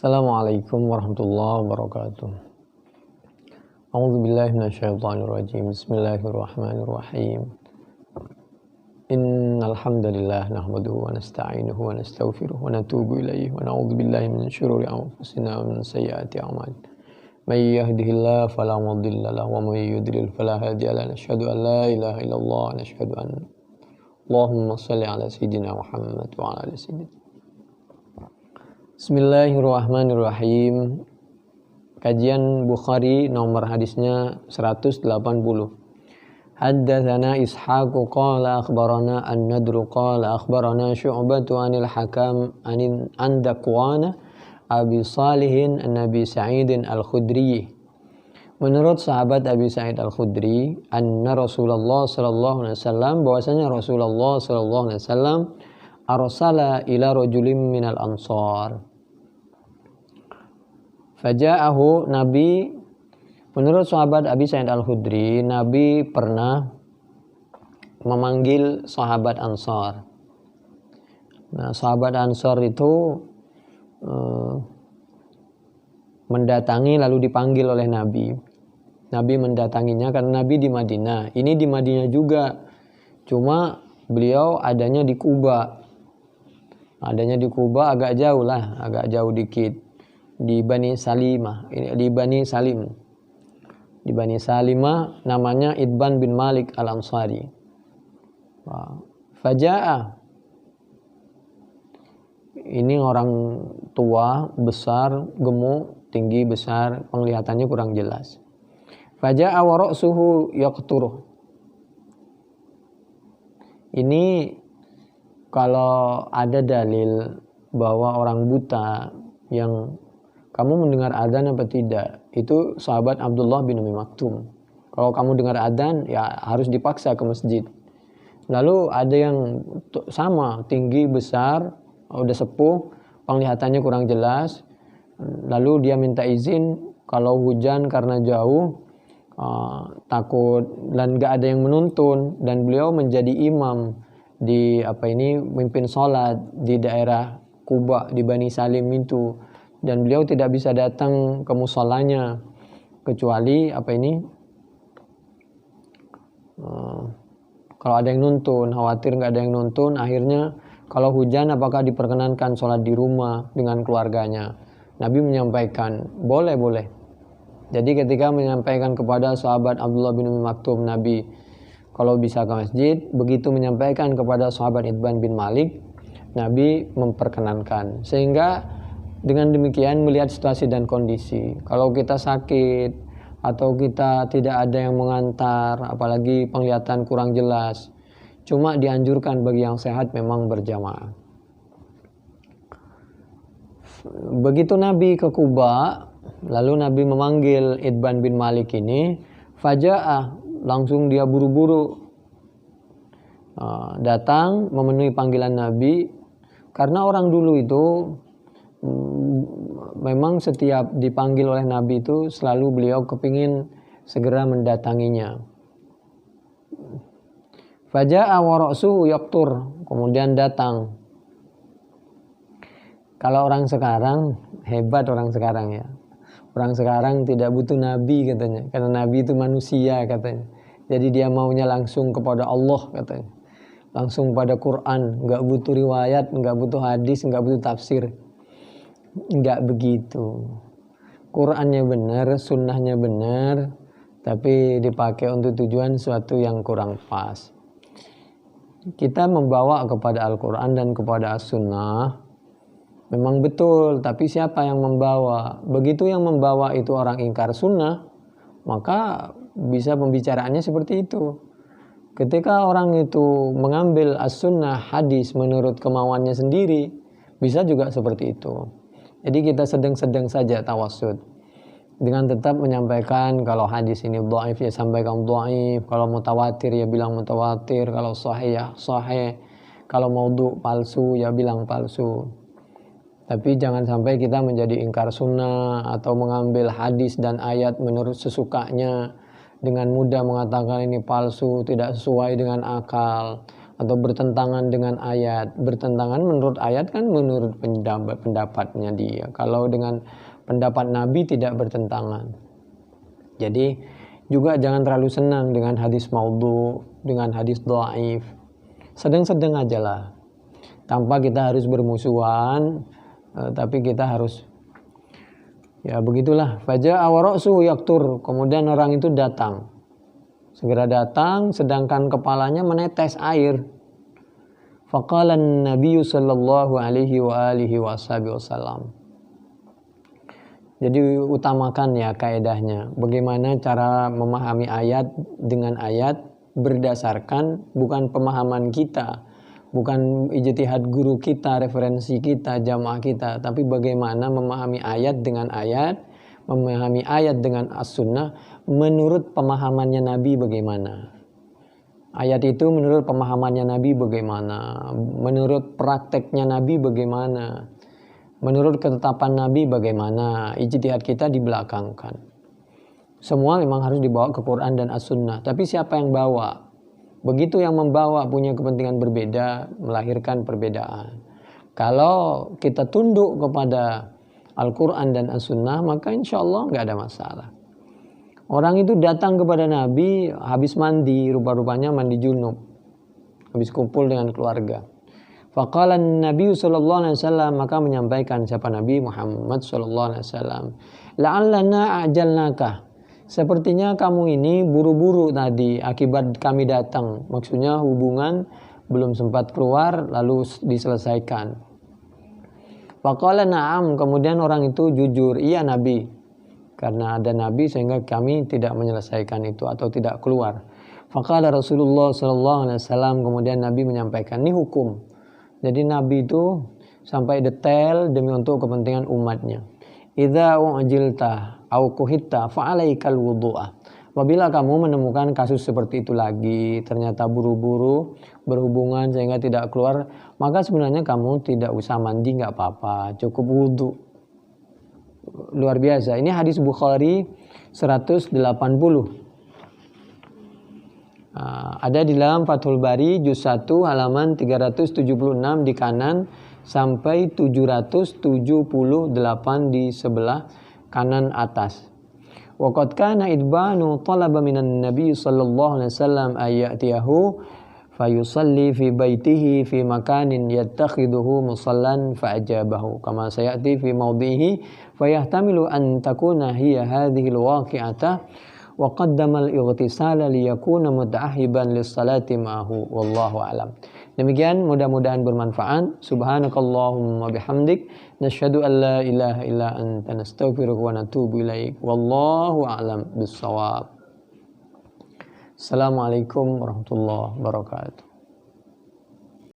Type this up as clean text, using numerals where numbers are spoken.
Assalamualaikum warahmatullahi wabarakatuh. A'udzu billahi minasyaitonir rajim. Bismillahirrahmanirrahim. Innal hamdalillah nahmaduhu wa nasta'inuhu wa nastaghfiruh wa natubu ilaihi wa na'udzu billahi min syururi anfusina wa min sayyiati a'malina. May yahdihillahu fala mudilla lahu wa may yudlil fala hadiya lahu. Asyhadu an la ilaha illallah wa asyhadu anna Allahumma shalli ala sayyidina Muhammad wa ala ali sayyidina. Bismillahirrahmanirrahim. Kajian Bukhari nomor hadisnya 180. Haddatsana Ishaq qala akhbarana An-Nadr qala akhbarana Syu'bah 'anil Hakam an Dakwan Abi Salihin an-Nabi Sa'id Al-Khudri. Menurut sahabat Abi Sa'id Al-Khudri, anna Rasulullah sallallahu alaihi wasallam, bahwasanya Rasulullah sallallahu alaihi wasallam arsala ila rajulin minal ansar. Faja'ahu, Nabi, menurut sahabat Abi Sa'id Al-Khudri, Nabi pernah memanggil sahabat Ansar. Nah, sahabat Ansar itu mendatangi lalu dipanggil oleh Nabi. Nabi mendatanginya karena Nabi di Madinah. Ini di Madinah juga, cuma beliau adanya di Kuba. Adanya di Kuba agak jauh lah, agak jauh dikit. Di Bani Salimah, di Bani Salim. Di Bani Salimah namanya Idban bin Malik Al-Ansari. Faja'a. Ini orang tua, besar, gemuk, tinggi, besar, penglihatannya kurang jelas. Faja'a wa ra'suhu yaqturuh. Ini kalau ada dalil bahwa orang buta yang kamu mendengar adzan apa tidak, itu sahabat Abdullah bin Umi Maktum. Kalau kamu dengar adzan, ya harus dipaksa ke masjid. Lalu ada yang sama, tinggi, besar, udah sepuh, penglihatannya kurang jelas. Lalu dia minta izin kalau hujan karena jauh, takut dan gak ada yang menuntun, dan beliau menjadi imam di mimpin sholat di daerah Kuba di Bani Salim itu, dan beliau tidak bisa datang ke musholanya kecuali kalau ada yang nuntun. Khawatir nggak ada yang nuntun, akhirnya kalau hujan apakah diperkenankan sholat di rumah dengan keluarganya. Nabi menyampaikan boleh. Jadi ketika menyampaikan kepada sahabat Abdullah bin Umi Maktum, Nabi kalau bisa ke masjid, begitu menyampaikan kepada sahabat Idban bin Malik, Nabi memperkenankan. Sehingga dengan demikian melihat situasi dan kondisi. Kalau kita sakit atau kita tidak ada yang mengantar, apalagi penglihatan kurang jelas, cuma dianjurkan bagi yang sehat memang berjamaah. Begitu Nabi ke Kuba, lalu Nabi memanggil Idban bin Malik ini. Faja'ah, langsung dia buru-buru datang memenuhi panggilan Nabi. Karena orang dulu itu memang setiap dipanggil oleh Nabi itu selalu beliau kepingin segera mendatanginya. Faja'a wa ra'suhu yaqtur, kemudian datang. Kalau orang sekarang, hebat orang sekarang ya. Orang sekarang tidak butuh Nabi katanya, karena Nabi itu manusia katanya. Jadi dia maunya langsung kepada Allah katanya. Langsung pada Quran, nggak butuh riwayat, nggak butuh hadis, nggak butuh tafsir. Nggak begitu. Qurannya benar, sunnahnya benar, tapi dipakai untuk tujuan suatu yang kurang pas. Kita membawa kepada Al-Quran dan kepada As-Sunnah memang betul, tapi siapa yang membawa? Begitu yang membawa itu orang ingkar sunnah, maka bisa pembicaraannya seperti itu. Ketika orang itu mengambil As-Sunnah, hadis menurut kemauannya sendiri, bisa juga seperti itu. Jadi kita sedang-sedang saja tawassud dengan tetap menyampaikan kalau hadis ini dhaif ya sampaikan dhaif, kalau mutawatir ya bilang mutawatir, kalau sahih ya sahih, kalau maudhu palsu ya bilang palsu. Tapi jangan sampai kita menjadi ingkar sunnah atau mengambil hadis dan ayat menurut sesukanya dengan mudah mengatakan ini palsu, tidak sesuai dengan akal, atau bertentangan dengan ayat. Bertentangan menurut ayat kan menurut pendapatnya dia. Kalau dengan pendapat Nabi tidak bertentangan. Jadi juga jangan terlalu senang dengan hadis maudhu, dengan hadis dhaif. Sedang-sedang aja lah. Tanpa kita harus bermusuhan, tapi kita harus, ya begitulah. Faja'a wa ra'suhu yaqtur. Kemudian orang itu datang. Segera datang, sedangkan kepalanya menetes air. Faqala an-nabiyyu sallallahu alaihi wa alihi wasallam. Jadi utamakan ya kaedahnya. Bagaimana cara memahami ayat dengan ayat berdasarkan bukan pemahaman kita, bukan ijtihad guru kita, referensi kita, jamaah kita, tapi bagaimana memahami ayat dengan ayat, memahami ayat dengan as-sunnah menurut pemahamannya Nabi bagaimana. Ayat itu menurut pemahamannya Nabi bagaimana, menurut prakteknya Nabi bagaimana, menurut ketetapan Nabi bagaimana. Ijtihad kita dibelakangkan. Semua memang harus dibawa ke Quran dan as-sunnah, tapi siapa yang bawa? Begitu yang membawa punya kepentingan berbeda, melahirkan perbedaan. Kalau kita tunduk kepada Al-Quran dan As-Sunnah, maka insya Allah nggak ada masalah. Orang itu datang kepada Nabi habis mandi, rupa-rupanya mandi junub, habis kumpul dengan keluarga. Faqala Nabi sallallahu alaihi wasallam, maka menyampaikan siapa Nabi Muhammad sallallahu alaihi wasallam, la'allana ajalnaka. Sepertinya kamu ini buru-buru tadi akibat kami datang. Maksudnya hubungan belum sempat keluar lalu diselesaikan. Faqala na'am, kemudian orang itu jujur, iya Nabi. Karena ada Nabi sehingga kami tidak menyelesaikan itu atau tidak keluar. Faqala Rasulullah sallallahu alaihi wasallam, kemudian Nabi menyampaikan, ini hukum. Jadi Nabi itu sampai detail demi untuk kepentingan umatnya. Idza u'jilta au kuhitta fa'alaikal wudu'ah. Apabila kamu menemukan kasus seperti itu lagi, ternyata buru-buru berhubungan sehingga tidak keluar, maka sebenarnya kamu tidak usah mandi, nggak apa-apa, cukup wudu. Luar biasa. Ini hadis Bukhari 180. Ada di dalam Fathul Bari juz 1 halaman 376 di kanan sampai 778 di sebelah kanan atas. Wa qad kana idbanu talaba minan nabiy sallallahu alaihi wasallam ayatiyahu fayusalli fi baitihi fi makanin yattakhiduhu musallan fa'ajabahu kama sayati fi mawdihi fayahtamilu an takuna hiya hadhihi alwaqi'ata wa qaddama al-ightisala liyakuna muta'ahiban lis-salati ma'ahu wallahu a'lam. Demikian, mudah-mudahan bermanfaat. Subhanakallahumma bihamdik nasyhadu an la ilaha illa anta nastaghfiruka wa natubu ilaik. Wallahu a'lam bissawab. Assalamualaikum warahmatullahi wabarakatuh.